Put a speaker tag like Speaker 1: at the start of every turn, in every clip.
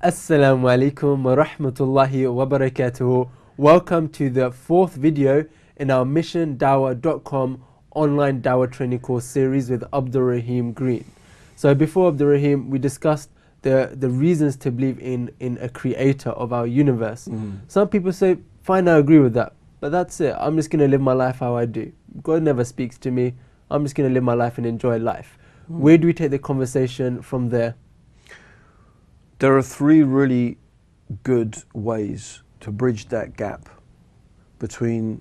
Speaker 1: Assalamu alaikum wa rahmatullahi wa barakatuhu. Welcome to the fourth video in our dawah.com online dawah training course series with Abdul Rahim Green. So before Abdul Rahim, we discussed the reasons to believe in a creator of our universe. Some people say, fine, I agree with that, but that's it. I'm just going to live my life how I do. God never speaks to me. I'm just going to live my life and enjoy life. Where do we take the conversation from there?
Speaker 2: There are three really good ways to bridge that gap between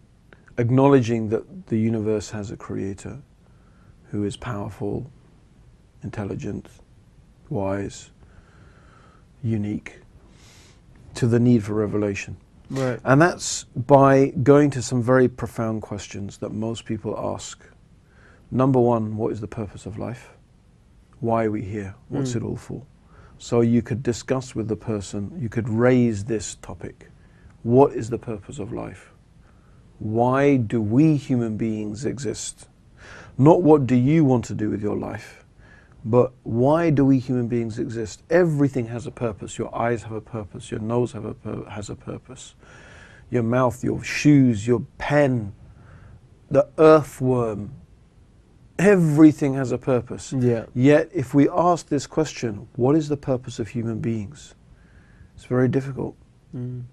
Speaker 2: acknowledging that the universe has a creator who is powerful, intelligent, wise, unique, to the need for revelation.
Speaker 1: Right.
Speaker 2: And that's by going to some very profound questions that most people ask. Number one, what is the purpose of life? Why are we here? What's it all for? So you could discuss with the person, you could raise this topic. What is the purpose of life? Why do we human beings exist? Not what do you want to do with your life, but why do we human beings exist? Everything has a purpose. Your eyes have a purpose. Your nose has a purpose. Your mouth, your shoes, your pen, the earthworm. Everything has a purpose.
Speaker 1: Yeah.
Speaker 2: Yet if we ask this question, what is the purpose of human beings? It's very difficult. You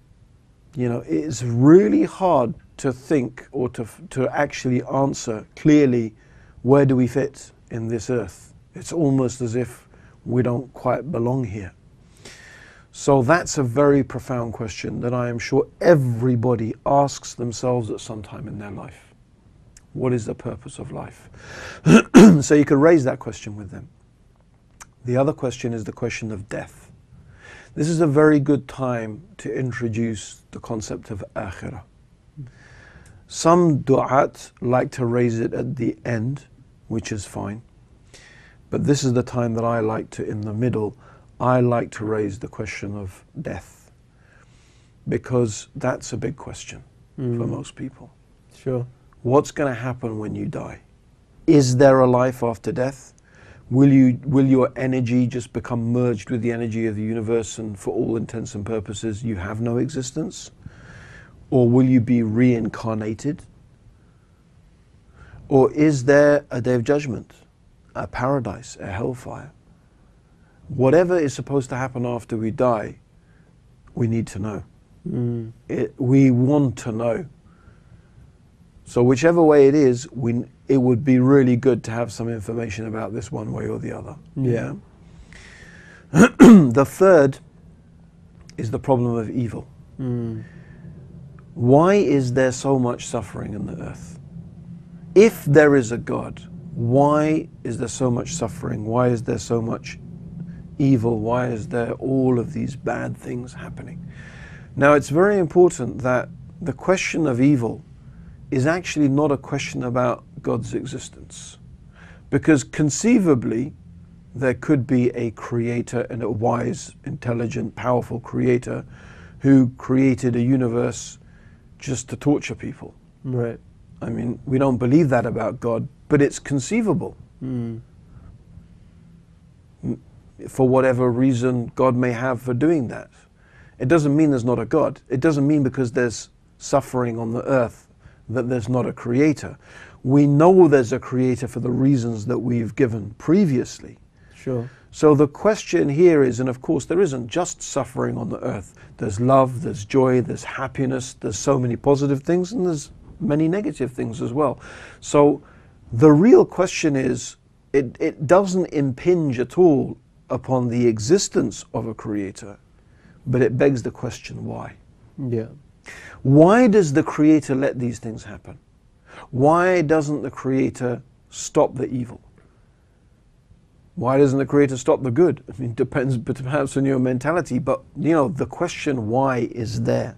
Speaker 2: know, it's really hard to think or to actually answer clearly, where do we fit in this earth? It's almost as if we don't quite belong here. So that's a very profound question that I am sure everybody asks themselves at some time in their life. What is the purpose of life? So you could raise that question with them. The other question is the question of death. This is a very good time to introduce the concept of akhirah. Some du'at like to raise it at the end, which is fine. But this is the time that I like to, in the middle, I like to raise the question of death. Because that's a big question for most people.
Speaker 1: Sure.
Speaker 2: What's going to happen when you die? Is there a life after death? Will your energy just become merged with the energy of the universe and for all intents and purposes you have no existence? Or will you be reincarnated? Or is there a day of judgment, a paradise, a hellfire? Whatever is supposed to happen after we die, we need to know. We want to know. So whichever way it is, it would be really good to have some information about this one way or the other.
Speaker 1: Yeah.
Speaker 2: The third is the problem of evil. Why is there so much suffering in the earth? If there is a God, why is there so much suffering? Why is there so much evil? Why is there all of these bad things happening? Now it's very important that the question of evil is actually not a question about God's existence. Because conceivably, there could be a creator and a wise, intelligent, powerful creator who created a universe just to torture people.
Speaker 1: Right.
Speaker 2: I mean, we don't believe that about God, but it's conceivable. For whatever reason God may have for doing that. It doesn't mean there's not a God. It doesn't mean because there's suffering on the earth that there's not a creator. We know there's a creator for the reasons that we've given previously.
Speaker 1: Sure.
Speaker 2: So the question here is, and of course there isn't just suffering on the earth. There's love, there's joy, there's happiness, there's so many positive things, and there's many negative things as well. So the real question is, it doesn't impinge at all upon the existence of a creator, but it begs the question, why?
Speaker 1: Yeah.
Speaker 2: Why does the Creator let these things happen? Why doesn't the Creator stop the evil? Why doesn't the Creator stop the good? I mean, it depends perhaps on your mentality, but you know, the question why is there.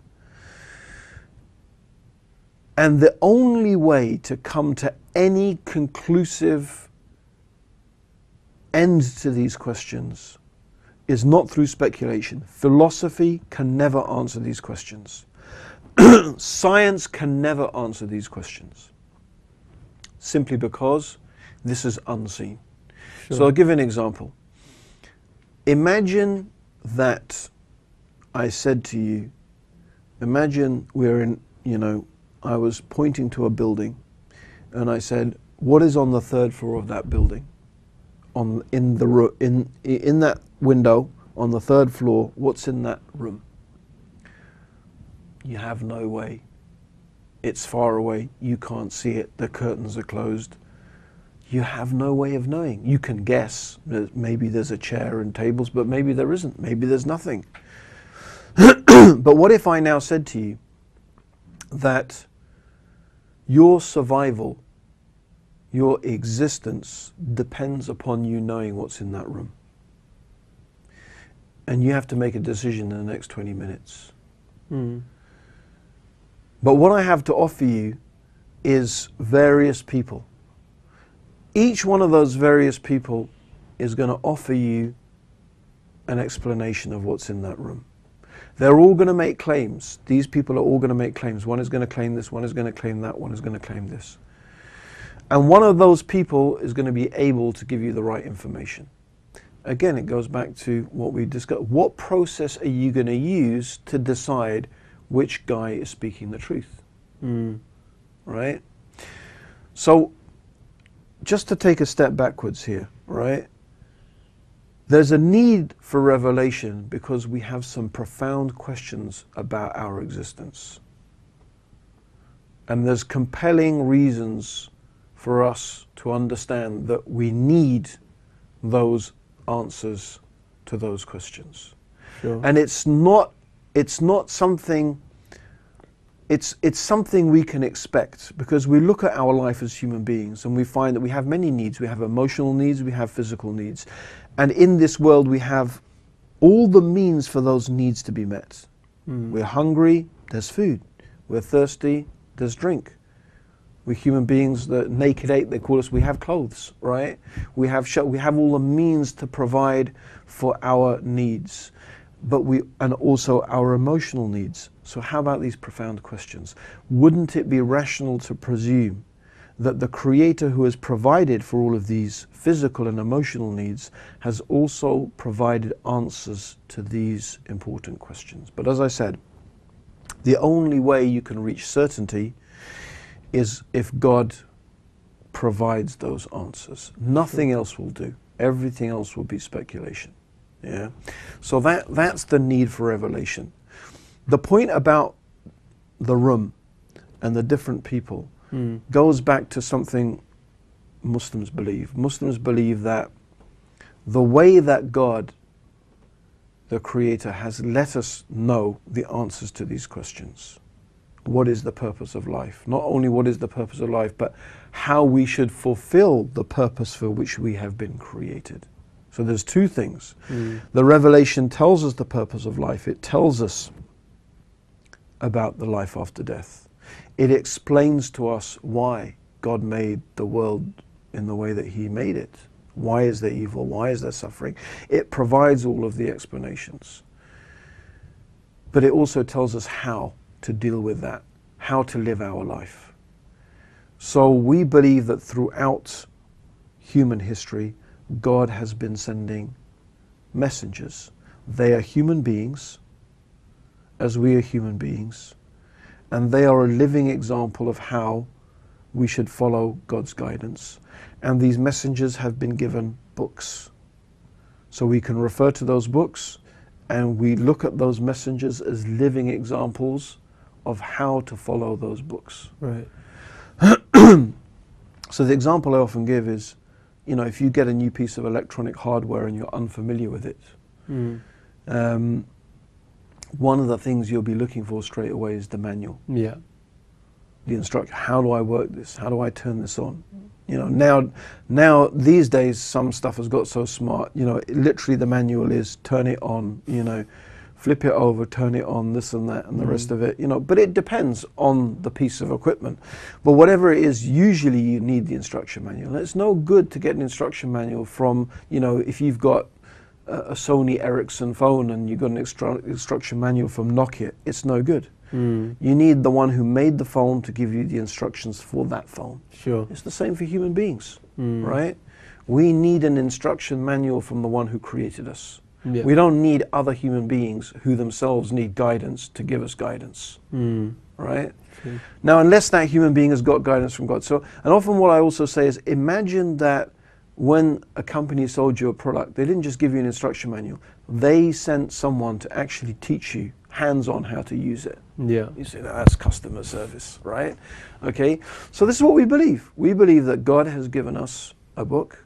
Speaker 2: And the only way to come to any conclusive end to these questions is not through speculation. Philosophy can never answer these questions. Science can never answer these questions, simply because this is unseen.
Speaker 1: Sure.
Speaker 2: So I'll give you an example. Imagine that I said to you, imagine we're in, I was pointing to a building and I said, what is on the third floor of that building? In that window on the third floor, what's in that room? You have no way. It's far away. You can't see it. The curtains are closed. You have no way of knowing. You can guess. Maybe there's a chair and tables, but maybe there isn't. Maybe there's nothing. But what if I now said to you that your survival, your existence depends upon you knowing what's in that room? And you have to make a decision in the next 20 minutes. But what I have to offer you is various people. Each one of those various people is going to offer you an explanation of what's in that room. They're all going to make claims. These people are all going to make claims. One is going to claim this, one is going to claim that, one is going to claim this. And one of those people is going to be able to give you the right information. Again, it goes back to what we discussed. What process are you going to use to decide which guy is speaking the truth? Right? So, just to take a step backwards here, right? There's a need for revelation because we have some profound questions about our existence. And there's compelling reasons for us to understand that we need those answers to those questions.
Speaker 1: Sure.
Speaker 2: And it's not something, it's something we can expect, because we look at our life as human beings and we find that we have many needs. We have emotional needs, we have physical needs. And in this world we have all the means for those needs to be met. We're hungry, there's food. We're thirsty, there's drink. We're human beings, the naked ape, they call us, we have clothes, right? We have all the means to provide for our needs, and also our emotional needs. So how about these profound questions? Wouldn't it be rational to presume that the Creator who has provided for all of these physical and emotional needs has also provided answers to these important questions? But as I said, the only way you can reach certainty is if God provides those answers. Nothing else will do. Everything else will be speculation. Yeah. So that's the need for revelation. The point about the room and the different people goes back to something Muslims believe. Muslims believe that the way that God, the Creator, has let us know the answers to these questions. What is the purpose of life? Not only what is the purpose of life, but how we should fulfill the purpose for which we have been created. So there's two things. The revelation tells us the purpose of life. It tells us about the life after death. It explains to us why God made the world in the way that He made it. Why is there evil? Why is there suffering? It provides all of the explanations. But it also tells us how to deal with that, how to live our life. So we believe that throughout human history, God has been sending messengers. They are human beings, as we are human beings, and they are a living example of how we should follow God's guidance. And these messengers have been given books. So we can refer to those books and we look at those messengers as living examples of how to follow those books.
Speaker 1: Right.
Speaker 2: So the example I often give is, if you get a new piece of electronic hardware and you're unfamiliar with it, one of the things you'll be looking for straight away is the manual.
Speaker 1: Yeah.
Speaker 2: The instruction. How do I work this? How do I turn this on? Now these days some stuff has got so smart. Literally the manual is turn it on. Flip it over, turn it on, this and that, and the rest of it. But it depends on the piece of equipment. But whatever it is, usually you need the instruction manual. And it's no good to get an instruction manual from if you've got a Sony Ericsson phone and you've got an instruction manual from Nokia. It's no good. You need the one who made the phone to give you the instructions for that phone.
Speaker 1: Sure.
Speaker 2: It's the same for human beings, right? We need an instruction manual from the one who created us.
Speaker 1: Yeah.
Speaker 2: We don't need other human beings who themselves need guidance to give us guidance. Right?
Speaker 1: True.
Speaker 2: Now, unless that human being has got guidance from God. So, and often what I also say is, imagine that when a company sold you a product, they didn't just give you an instruction manual. They sent someone to actually teach you hands-on how to use it.
Speaker 1: Yeah.
Speaker 2: You say that's customer service, right? Okay. So this is what we believe. We believe that God has given us a book,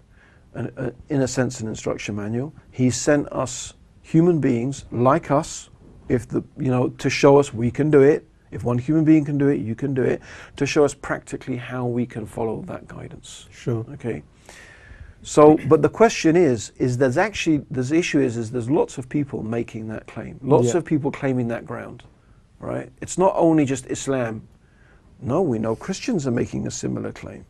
Speaker 2: in a sense, an instruction manual. He sent us human beings like us, to show us we can do it. If one human being can do it, you can do it, to show us practically how we can follow that guidance.
Speaker 1: Sure.
Speaker 2: Okay. So, but the question is there's issue is there's lots of people making that claim. Lots of people claiming that ground, right? It's not only just Islam. No, we know Christians are making a similar claim.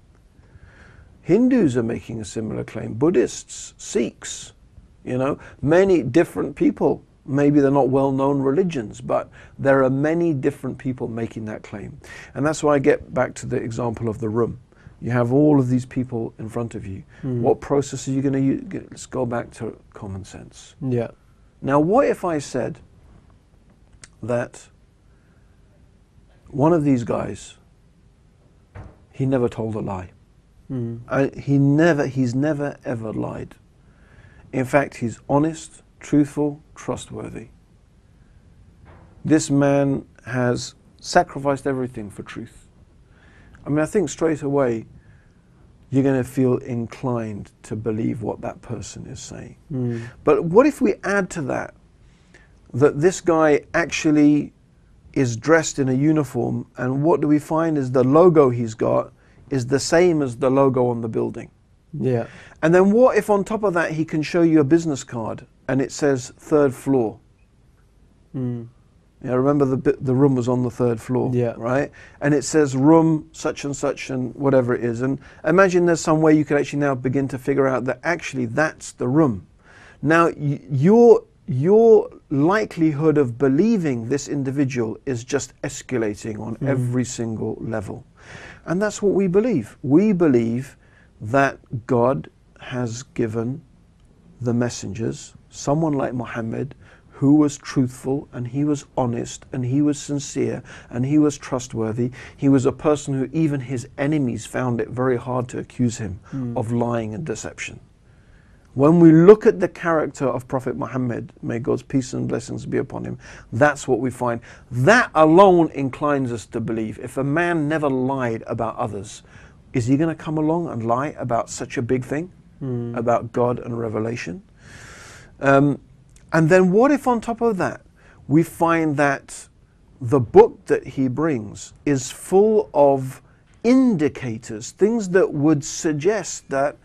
Speaker 2: Hindus are making a similar claim. Buddhists, Sikhs, many different people. Maybe they're not well-known religions, but there are many different people making that claim. And that's why I get back to the example of the room. You have all of these people in front of you. What process are you going to use? Let's go back to common sense.
Speaker 1: Yeah.
Speaker 2: Now, what if I said that one of these guys, he never told a lie. He's never ever lied. In fact, he's honest, truthful, trustworthy. This man has sacrificed everything for truth. I mean, I think straight away you're going to feel inclined to believe what that person is saying. But what if we add to that this guy actually is dressed in a uniform, and what do we find is the logo he's got is the same as the logo on the building?
Speaker 1: Yeah.
Speaker 2: And then what if on top of that he can show you a business card and it says 3rd floor? Remember the room was on the 3rd floor, right? And it says room such and whatever it is. And imagine there's some way you could actually now begin to figure out that actually that's the room. Now your likelihood of believing this individual is just escalating on every single level. And that's what we believe. We believe that God has given the messengers, someone like Muhammad, who was truthful, and he was honest, and he was sincere, and he was trustworthy. He was a person who even his enemies found it very hard to accuse him of lying and deception. When we look at the character of Prophet Muhammad, may God's peace and blessings be upon him, that's what we find. That alone inclines us to believe if a man never lied about others, is he going to come along and lie about such a big thing, about God and revelation? And then what if on top of that, we find that the book that he brings is full of indicators, things that would suggest that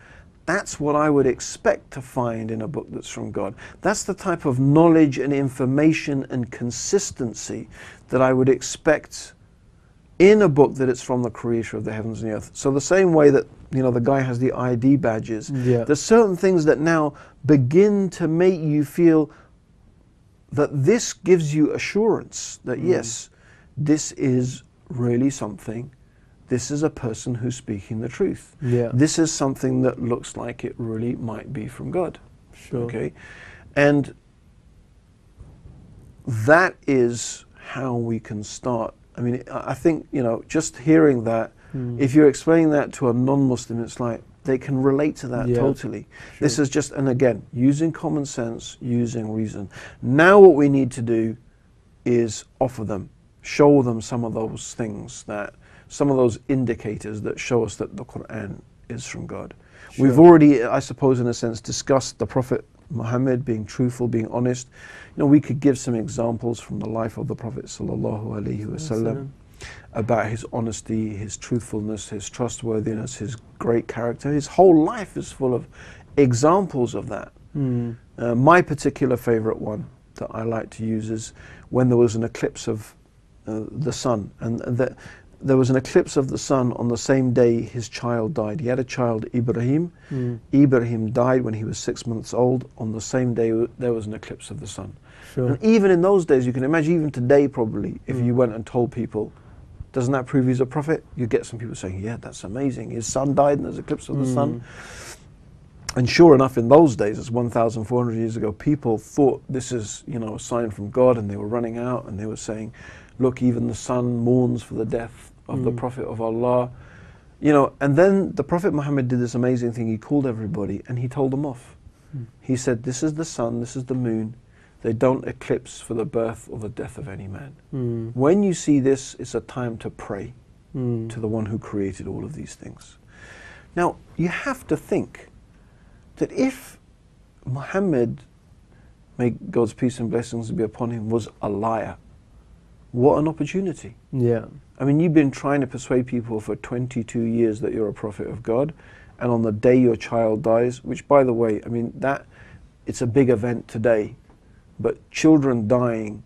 Speaker 2: that's what I would expect to find in a book that's from God. That's the type of knowledge and information and consistency that I would expect in a book that it's from the creator of the heavens and the earth. So the same way that the guy has the ID badges, there's certain things that now begin to make you feel that this gives you assurance that yes, this is really something. This is a person who's speaking the truth. This is something that looks like it really might be from God.
Speaker 1: Sure.
Speaker 2: Okay, and that is how we can start. I mean, I think, just hearing that, if you're explaining that to a non-Muslim, it's like they can relate to that totally.
Speaker 1: Sure.
Speaker 2: This is just, and again, using common sense, using reason. Now what we need to do is offer them, show them some of those things, some of those indicators that show us that the Quran is from God.
Speaker 1: Sure.
Speaker 2: We've already, I suppose, in a sense, discussed the Prophet Muhammad being truthful, being honest. We could give some examples from the life of the Prophet sallallahu alaihi wasallam about his honesty, his truthfulness, his trustworthiness, his great character. His whole life is full of examples of that. My particular favorite one that I like to use is when there was an eclipse of the sun, and there was an eclipse of the sun on the same day his child died. He had a child, Ibrahim. Ibrahim died when he was 6 months old. On the same day there was an eclipse of the sun.
Speaker 1: Sure.
Speaker 2: And even in those days, you can imagine, even today probably, if you went and told people, doesn't that prove he's a prophet? You get some people saying, yeah, that's amazing. His son died and there's an eclipse of the sun. And sure enough, in those days, it's 1,400 years ago, people thought this is, you know, a sign from God, and they were running out and they were saying, look, even the sun mourns for the death of the Prophet of Allah. You know, and then the Prophet Muhammad did this amazing thing. He called everybody and he told them off. He said, this is the sun, this is the moon. They don't eclipse for the birth or the death of any man. When you see this, it's a time to pray to the one who created all of these things. Now, you have to think that if Muhammad, may God's peace and blessings be upon him, was a liar, what an opportunity.
Speaker 1: Yeah.
Speaker 2: I mean, you've been trying to persuade people for 22 years that you're a prophet of God, and on the day your child dies, which, by the way, I mean, it's a big event today, but children dying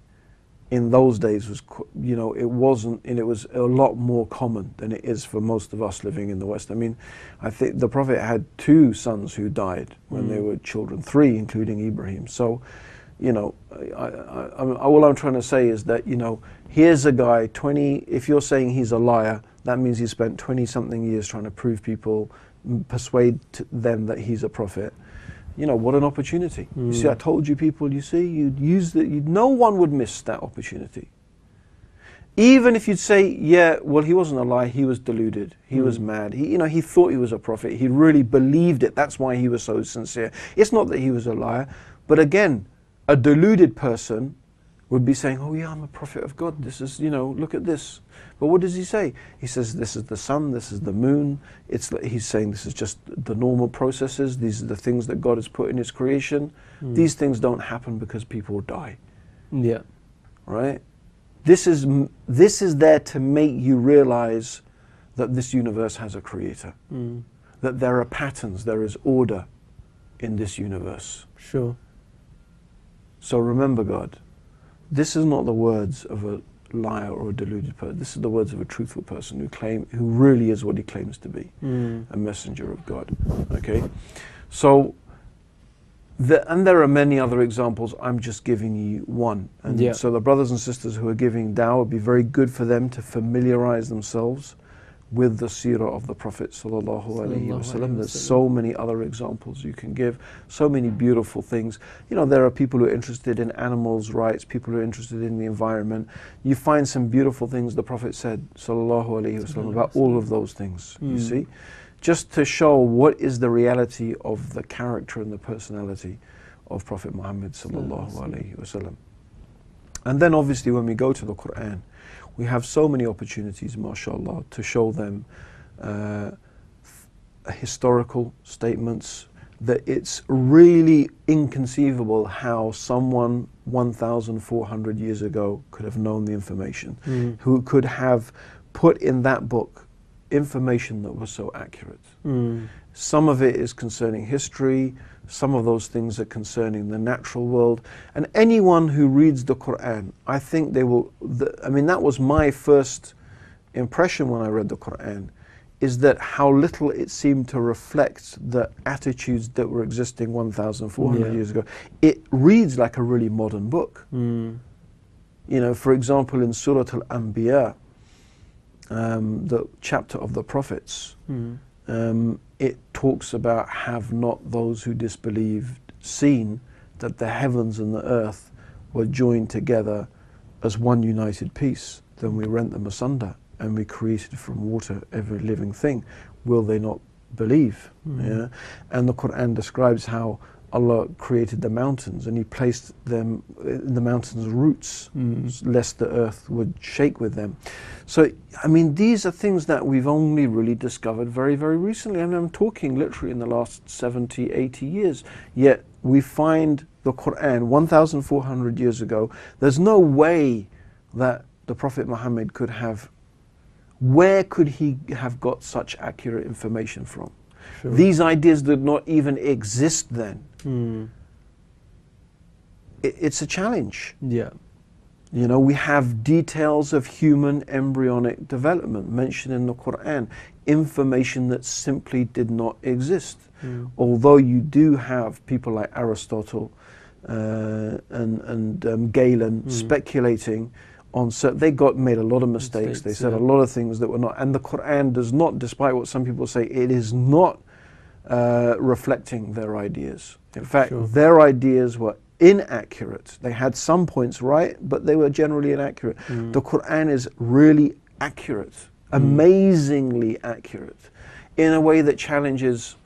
Speaker 2: in those days was, you know, it wasn't, and it was a lot more common than it is for most of us living in the West. I mean, I think the Prophet had 2 sons who died when they were children, 3, including Ibrahim. So, you know, all I'm trying to say is that, you know, here's a guy, if you're saying he's a liar, that means he spent 20-something years trying to prove people, persuade them that he's a prophet. You know, what an opportunity. You see, I told you people, you see, you'd use no one would miss that opportunity. Even if you'd say, yeah, well, he wasn't a liar, he was deluded, he was mad, you know, he thought he was a prophet, he really believed it, that's why he was so sincere. It's not that he was a liar, but again, a deluded person would be saying, oh yeah, I'm a prophet of God, this is, you know, look at this. But what does he say? He says, this is the sun, this is the moon. He's saying this is just the normal processes, these are the things that God has put in his creation. These things don't happen because people die.
Speaker 1: Yeah.
Speaker 2: Right? This is there to make you realize that this universe has a creator. That there are patterns, there is order in this universe.
Speaker 1: Sure.
Speaker 2: So remember, God, this is not the words of a liar or a deluded person. This is the words of a truthful person who really is what he claims to be, a messenger of God. Okay, so and there are many other examples. I'm just giving you one. And so the brothers and sisters who are giving dawah, it'd be very good for them to familiarize themselves with the seerah of the Prophet sallallahu alaihi wasallam. There's so many other examples you can give, so many beautiful things. You know, there are people who are interested in animals' rights, people who are interested in the environment. You find some beautiful things the Prophet said sallallahu alaihi wasallam about all of those things, you see, just to show what is the reality of the character and the personality of Prophet Muhammad sallallahu alaihi wasallam. And then obviously when we go to the Quran, we have so many opportunities, mashallah, to show them historical statements that it's really inconceivable how someone 1,400 years ago could have known the information, who could have put in that book information that was so accurate. Some of it is concerning history, some of those things are concerning the natural world. And anyone who reads the Quran, I think they will, I mean, that was my first impression when I read the Quran, is that how little it seemed to reflect the attitudes that were existing 1,400 years ago. It reads like a really modern book. You know, for example, in Surah Al-Anbiya, the chapter of the prophets, it talks about, have not those who disbelieved seen that the heavens and the earth were joined together as one united piece? Then we rent them asunder, and we created from water every living thing. Will they not believe? Yeah? And the Quran describes how Allah created the mountains, and he placed them in the mountains' roots, lest the earth would shake with them. So, I mean, these are things that we've only really discovered very, very recently. I mean, I'm talking literally in the last 70, 80 years. Yet we find the Quran 1,400 years ago. There's no way that the Prophet Muhammad could have, where could he have got such accurate information from? Sure. These ideas did not even exist then. It's a challenge.
Speaker 1: Yeah.
Speaker 2: You know, we have details of human embryonic development mentioned in the Quran, information that simply did not exist. Although you do have people like Aristotle and Galen speculating on certain, they made a lot of mistakes. They said a lot of things that were not, and the Quran does not, despite what some people say, it is not reflecting their ideas. In fact, their ideas were inaccurate. They had some points right, but they were generally inaccurate. The Quran is really accurate, amazingly accurate, in a way that challenges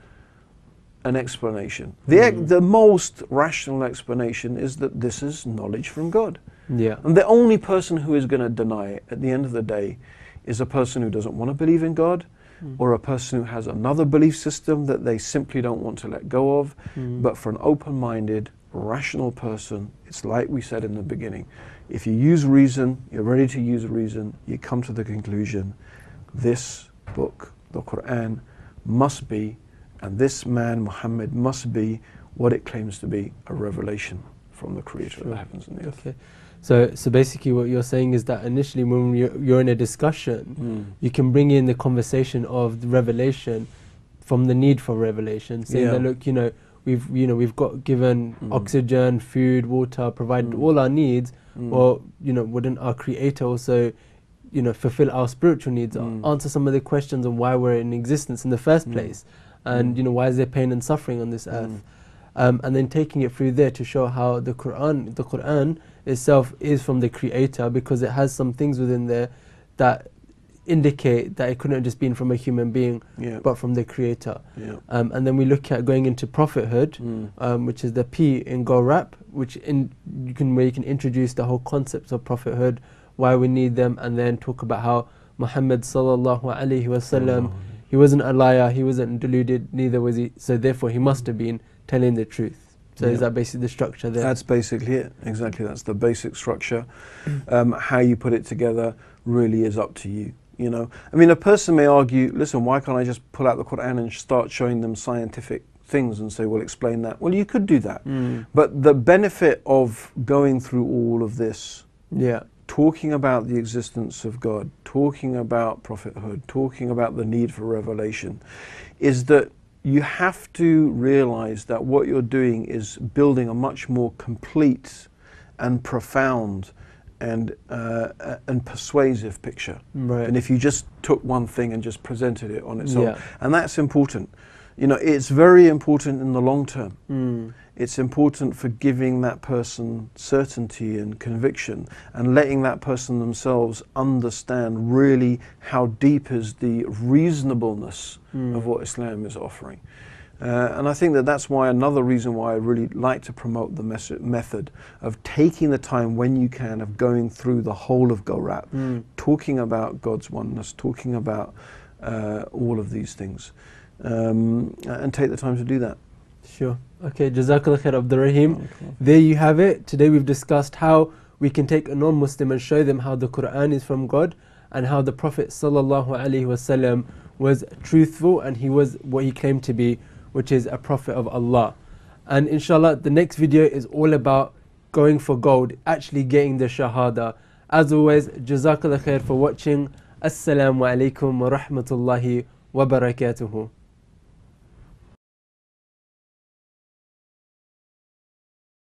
Speaker 2: an explanation. The most rational explanation is that this is knowledge from God.
Speaker 1: Yeah.
Speaker 2: And the only person who is going to deny it at the end of the day is a person who doesn't want to believe in God, or a person who has another belief system that they simply don't want to let go of. But for an open-minded, rational person, it's like we said in the beginning. If you use reason, you're ready to use reason, you come to the conclusion, this book, the Quran, must be, and this man, Muhammad, must be what it claims to be, a revelation from the Creator of the heavens and the earth.
Speaker 1: Okay. So basically what you're saying is that initially when you're in a discussion, you can bring in the conversation of the revelation from the need for revelation, saying that, look, we've got given oxygen, food, water, provided all our needs. Well, wouldn't our Creator also, fulfill our spiritual needs, answer some of the questions on why we're in existence in the first place, and why is there pain and suffering on this earth? And then taking it through there to show how the Quran itself is from the Creator, because it has some things within there that indicate that it couldn't have just been from a human being, but from the Creator. And then we look at going into prophethood, which is the P in GORAP, where you can introduce the whole concepts of prophethood, why we need them, and then talk about how Muhammad sallallahu alaihi wasallam, he wasn't a liar, he wasn't deluded, neither was he, so therefore he must have been telling the truth. So is that basically the structure there? That's
Speaker 2: basically it, exactly, that's the basic structure. How you put it together really is up to you. I mean, a person may argue, listen, why can't I just pull out the Quran and start showing them scientific things and say, well, explain that? Well, you could do that. But the benefit of going through all of this, talking about the existence of God, talking about prophethood, talking about the need for revelation, is that you have to realize that what you're doing is building a much more complete and profound and persuasive picture. And if you just took one thing and just presented it on its own. And that's important. It's very important in the long term. It's important for giving that person certainty and conviction, and letting that person themselves understand really how deep is the reasonableness of what Islam is offering. And I think that that's why, another reason why I really like to promote the method of taking the time when you can, of going through the whole of GORAP, talking about God's oneness, talking about all of these things, and take the time to do that.
Speaker 1: Sure. Okay, Jazakallah khair, Abdurrahim. There you have it. Today we've discussed how we can take a non-Muslim and show them how the Quran is from God, and how the Prophet sallallahu alaihi wasallam was truthful and he was what he claimed to be, which is a prophet of Allah. And inshallah, the next video is all about going for gold, actually getting the Shahada. As always, Jazakallah khair for watching. Assalamu alaikum wa rahmatullahi wa barakatuhu.